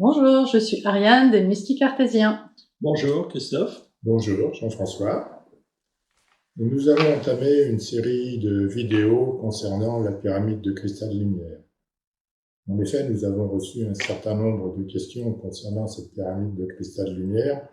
Bonjour, je suis Ariane des Mystiques Cartésiens. Bonjour Christophe. Bonjour Jean-François. Nous allons entamer une série de vidéos concernant la pyramide de cristal de lumière. En effet, nous avons reçu un certain nombre de questions concernant cette pyramide de cristal de lumière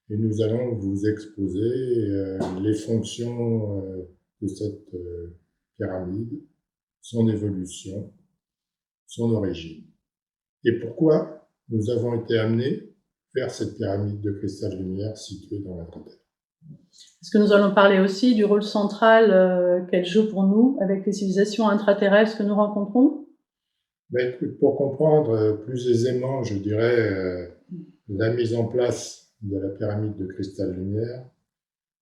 et nous allons vous exposer les fonctions de cette pyramide, son évolution, son origine. Et pourquoi nous avons été amenés vers cette pyramide de cristal de lumière située dans la Terre. Est-ce que nous allons parler aussi du rôle central qu'elle joue pour nous avec les civilisations intraterrestres que nous rencontrons? Pour comprendre plus aisément, je dirais, la mise en place de la pyramide de cristal de lumière,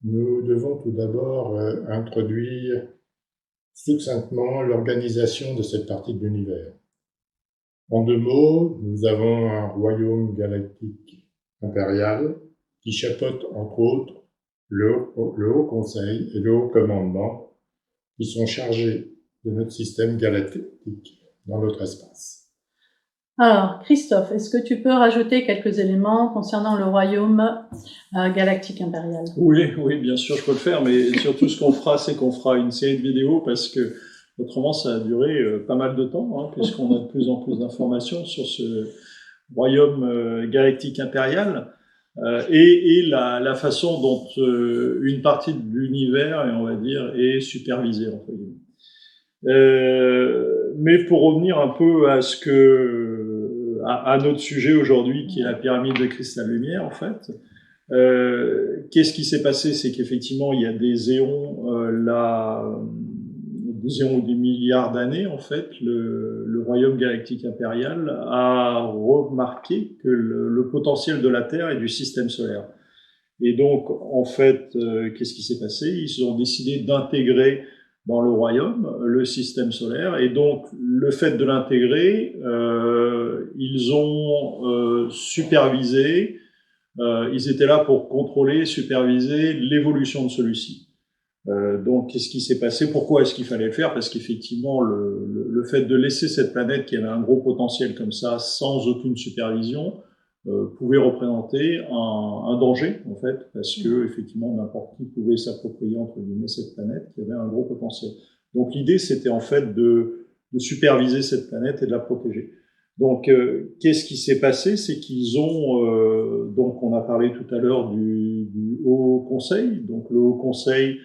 nous devons tout d'abord introduire succinctement l'organisation de cette partie de l'univers. En deux mots, nous avons un royaume galactique impérial qui chapeaute entre autres le Haut Conseil et le Haut Commandement qui sont chargés de notre système galactique dans notre espace. Alors, Christophe, est-ce que tu peux rajouter quelques éléments concernant le royaume galactique impérial? Oui, bien sûr, je peux le faire, mais surtout ce qu'on fera, c'est qu'on fera une série de vidéos parce que autrement, ça a duré pas mal de temps, puisqu'on a de plus en plus d'informations sur ce royaume galactique impérial et la façon dont une partie de l'univers, on va dire, est supervisée, entre guillemets. Mais pour revenir un peu à à notre sujet aujourd'hui, qui est la pyramide de cristal de lumière, en fait, qu'est-ce qui s'est passé? C'est qu'effectivement, il y a des éons, des éons ou des milliards d'années, en fait, le royaume galactique impérial a remarqué que le potentiel de la Terre et du système solaire. Et donc, en fait, qu'est-ce qui s'est passé? Ils ont décidé d'intégrer dans le royaume le système solaire, et donc le fait de l'intégrer, ils ont supervisé, ils étaient là pour contrôler, superviser l'évolution de celui-ci. Donc qu'est-ce qui s'est passé? Pourquoi est-ce qu'il fallait le faire? Parce qu'effectivement le fait de laisser cette planète qui avait un gros potentiel comme ça sans aucune supervision pouvait représenter un danger, en fait, parce que effectivement n'importe qui pouvait s'approprier entre guillemets cette planète qui avait un gros potentiel. Donc l'idée, c'était en fait de superviser cette planète et de la protéger. Donc qu'est-ce qui s'est passé? C'est qu'ils ont donc on a parlé tout à l'heure du Haut Conseil, donc le Haut Conseil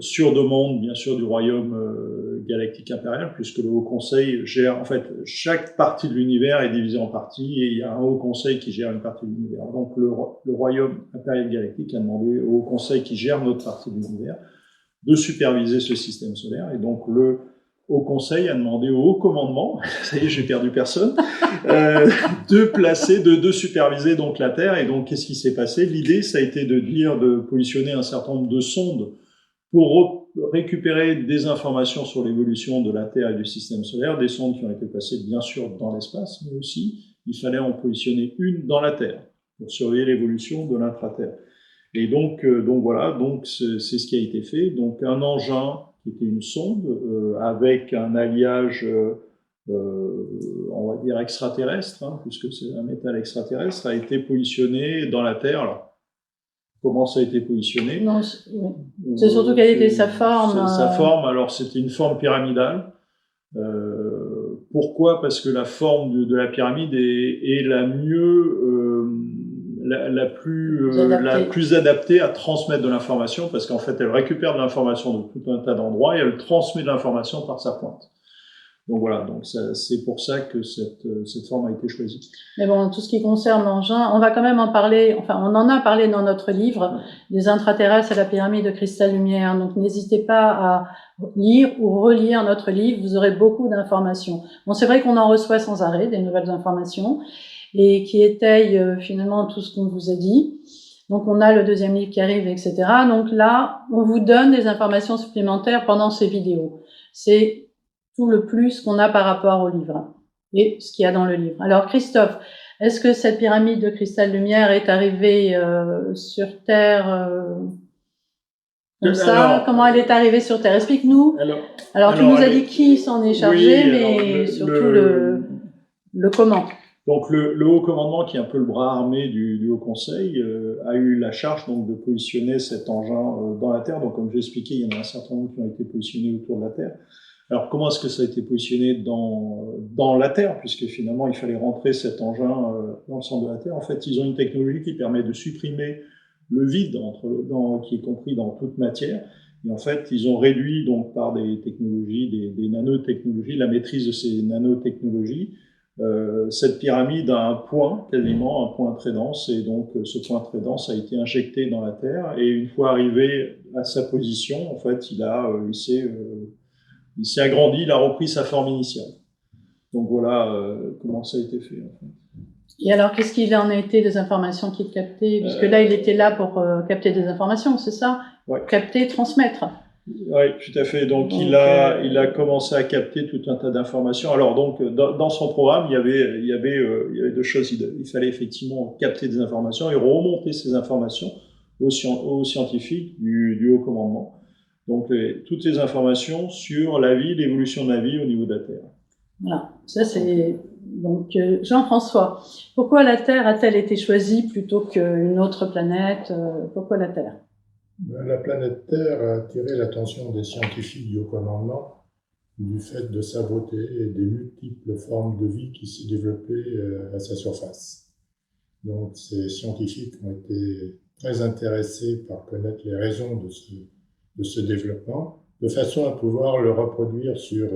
sur demande bien sûr du royaume galactique impérial, puisque le Haut Conseil gère, en fait, chaque partie de l'univers est divisée en parties et il y a un Haut Conseil qui gère une partie de l'univers. Donc le royaume impérial galactique a demandé au Haut Conseil qui gère notre partie de l'univers de superviser ce système solaire, et donc le Haut Conseil a demandé au Haut Commandement, ça y est, j'ai perdu personne, de superviser donc la Terre. Et donc qu'est-ce qui s'est passé? L'idée, ça a été de positionner un certain nombre de sondes pour récupérer des informations sur l'évolution de la Terre et du système solaire, des sondes qui ont été placées bien sûr dans l'espace, mais aussi il fallait en positionner une dans la Terre pour surveiller l'évolution de l'intra-Terre. Et donc voilà, donc c'est ce qui a été fait. Donc un engin qui était une sonde avec un alliage, on va dire extraterrestre, puisque c'est un métal extraterrestre, a été positionné dans la Terre. Alors, comment ça a été positionné? Non, c'est surtout quelle était sa forme. Sa forme, alors c'était une forme pyramidale. Pourquoi? Parce que la forme de la pyramide est la mieux, la plus adaptée à transmettre de l'information, parce qu'en fait, elle récupère de l'information de tout un tas d'endroits et elle transmet de l'information par sa pointe. Donc voilà, donc c'est pour ça que cette forme a été choisie. Mais bon, tout ce qui concerne l'engin, on va quand même en parler, enfin on en a parlé dans notre livre, des intraterrestres à la pyramide de cristal lumière, donc n'hésitez pas à lire ou relire notre livre, vous aurez beaucoup d'informations. Bon, c'est vrai qu'on en reçoit sans arrêt des nouvelles informations, et qui étayent finalement tout ce qu'on vous a dit. Donc on a le deuxième livre qui arrive, etc. Donc là, on vous donne des informations supplémentaires pendant ces vidéos. C'est tout le plus qu'on a par rapport au livre et ce qu'il y a dans le livre. Alors Christophe, est-ce que cette pyramide de cristal lumière est arrivée sur Terre comme ça? Comment elle est arrivée sur Terre? Explique-nous. Alors tu nous as dit qui s'en est chargé, mais surtout le comment. Donc le Haut Commandement, qui est un peu le bras armé du Haut Conseil, a eu la charge donc de positionner cet engin dans la Terre. Donc comme j'ai expliqué, il y en a un certain nombre qui ont été positionnés autour de la Terre. Alors comment est-ce que ça a été positionné dans la Terre, puisque finalement il fallait rentrer cet engin dans le centre de la Terre. En fait, ils ont une technologie qui permet de supprimer le vide qui est compris dans toute matière. Et en fait, ils ont réduit donc par des technologies, des nanotechnologies, la maîtrise de ces nanotechnologies, cette pyramide a un point, quasiment un point très dense, et donc ce point très dense a été injecté dans la Terre, et une fois arrivé à sa position, en fait, il s'est agrandi, il a repris sa forme initiale. Donc voilà comment ça a été fait. En fait. Et alors, qu'est-ce qu'il en a été des informations qu'il captait? Puisque là, il était là pour capter des informations, c'est ça? Ouais. Capter, transmettre. Oui, tout à fait. Donc il a commencé à capter tout un tas d'informations. Alors donc dans son programme, il y avait deux choses. Il fallait effectivement capter des informations et remonter ces informations aux scientifiques du Haut Commandement. Donc toutes les informations sur la vie, l'évolution de la vie au niveau de la Terre. Voilà, ça c'est donc Jean-François. Pourquoi la Terre a-t-elle été choisie plutôt qu'une autre planète? Pourquoi la Terre? La planète Terre a attiré l'attention des scientifiques du Haut Commandement du fait de sa beauté et des multiples formes de vie qui s'est développées à sa surface. Donc ces scientifiques ont été très intéressés par connaître les raisons de ce développement, de façon à pouvoir le reproduire sur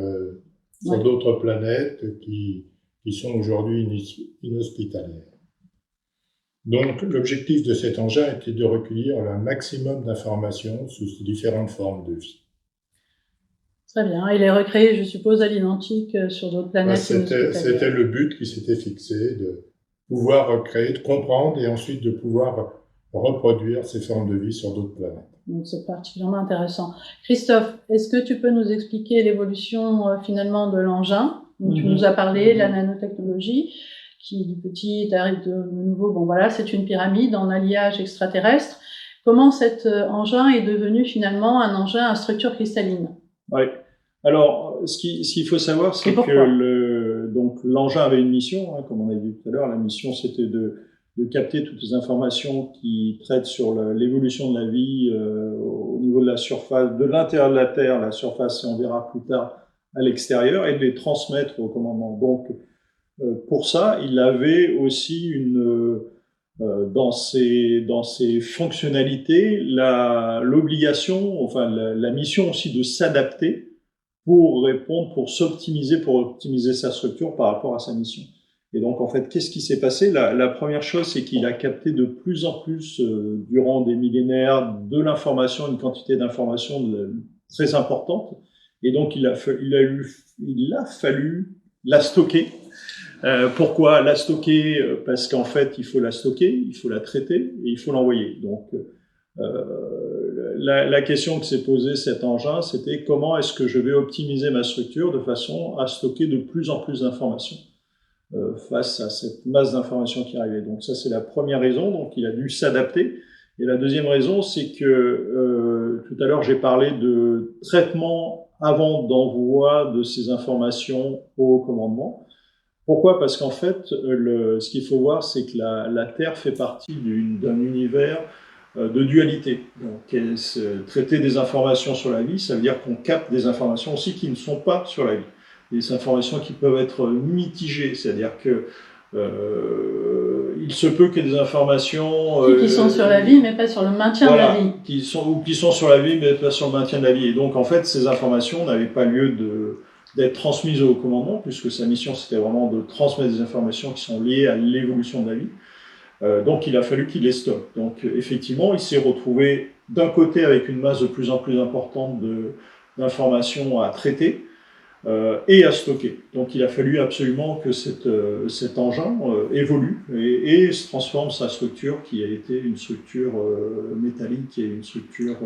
d'autres planètes qui sont aujourd'hui inhospitalières. Donc, l'objectif de cet engin était de recueillir un maximum d'informations sur ces différentes formes de vie. Très bien. Il est recréé, je suppose, à l'identique sur d'autres planètes. C'était le but qui s'était fixé, de pouvoir recréer, de comprendre et ensuite de pouvoir reproduire ces formes de vie sur d'autres planètes. Donc, c'est particulièrement intéressant. Christophe, est-ce que tu peux nous expliquer l'évolution finalement de l'engin? Tu nous as parlé de la nanotechnologie, qui du petit arrive de nouveau. Bon voilà, c'est une pyramide en alliage extraterrestre. Comment cet engin est devenu finalement un engin à structure cristalline? Oui. Alors, ce qu'il faut savoir, c'est que l'engin avait une mission, comme on a dit tout à l'heure. La mission, c'était de capter toutes les informations qui traitent sur l'évolution de la vie au niveau de la surface, de l'intérieur de la Terre, la surface, et on verra plus tard à l'extérieur, et de les transmettre au commandement. Donc, pour ça, il avait aussi dans ses fonctionnalités l'obligation, enfin la mission aussi de s'adapter pour répondre, pour optimiser sa structure par rapport à sa mission. Et donc en fait, qu'est-ce qui s'est passé? La première chose, c'est qu'il a capté de plus en plus durant des millénaires de l'information, une quantité d'informations très importante. Et donc il a fallu la stocker. Pourquoi la stocker? Parce qu'en fait, il faut la stocker, il faut la traiter et il faut l'envoyer. Donc, la question que s'est posée cet engin, c'était comment est-ce que je vais optimiser ma structure de façon à stocker de plus en plus d'informations face à cette masse d'informations qui arrivait. Donc ça, c'est la première raison. Donc il a dû s'adapter. Et la deuxième raison, c'est que tout à l'heure, j'ai parlé de traitement avant d'envoi de ces informations au commandement. Pourquoi? Parce qu'en fait, ce qu'il faut voir, c'est que la Terre fait partie d'un univers de dualité. Donc, traiter des informations sur la vie, ça veut dire qu'on capte des informations aussi qui ne sont pas sur la vie. Des informations qui peuvent être mitigées, c'est-à-dire que il se peut que des informations qui sont sur la vie, mais pas sur le maintien de la vie. Qui sont sur la vie, mais pas sur le maintien de la vie. Et donc, en fait, ces informations n'avaient pas lieu d'être transmises au commandement, puisque sa mission, c'était vraiment de transmettre des informations qui sont liées à l'évolution de la vie. Donc, il a fallu qu'il les stocke. Donc, effectivement, il s'est retrouvé d'un côté avec une masse de plus en plus importante d'informations à traiter et à stocker. Donc, il a fallu absolument que cet engin évolue et se transforme sa structure, qui a été une structure métallique et une structure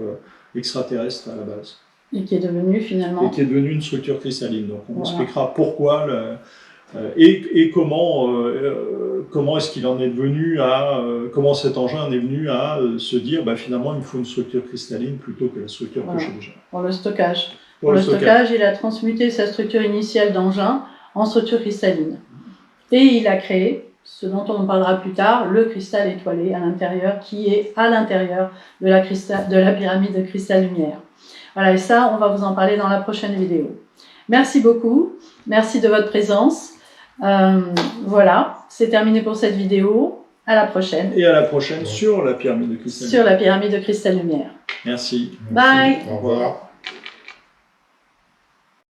extraterrestre à la base. Et qui est devenue finalement... Et qui est devenue une structure cristalline. Donc, on expliquera pourquoi et comment est-ce qu'il en est devenu comment cet engin en est venu à se dire, finalement, il me faut une structure cristalline plutôt que la structure que j'ai déjà. Pour le stockage. Pour le stockage, il a transmuté sa structure initiale d'engin en structure cristalline. Et il a créé ce dont on parlera plus tard, le cristal étoilé à l'intérieur, qui est à l'intérieur de la pyramide de cristal lumière. Voilà, et ça, on va vous en parler dans la prochaine vidéo. Merci beaucoup, merci de votre présence. Voilà, c'est terminé pour cette vidéo. À la prochaine. Et à la prochaine sur la pyramide de cristal. Sur la pyramide de cristal lumière. Merci. Bye. Au revoir.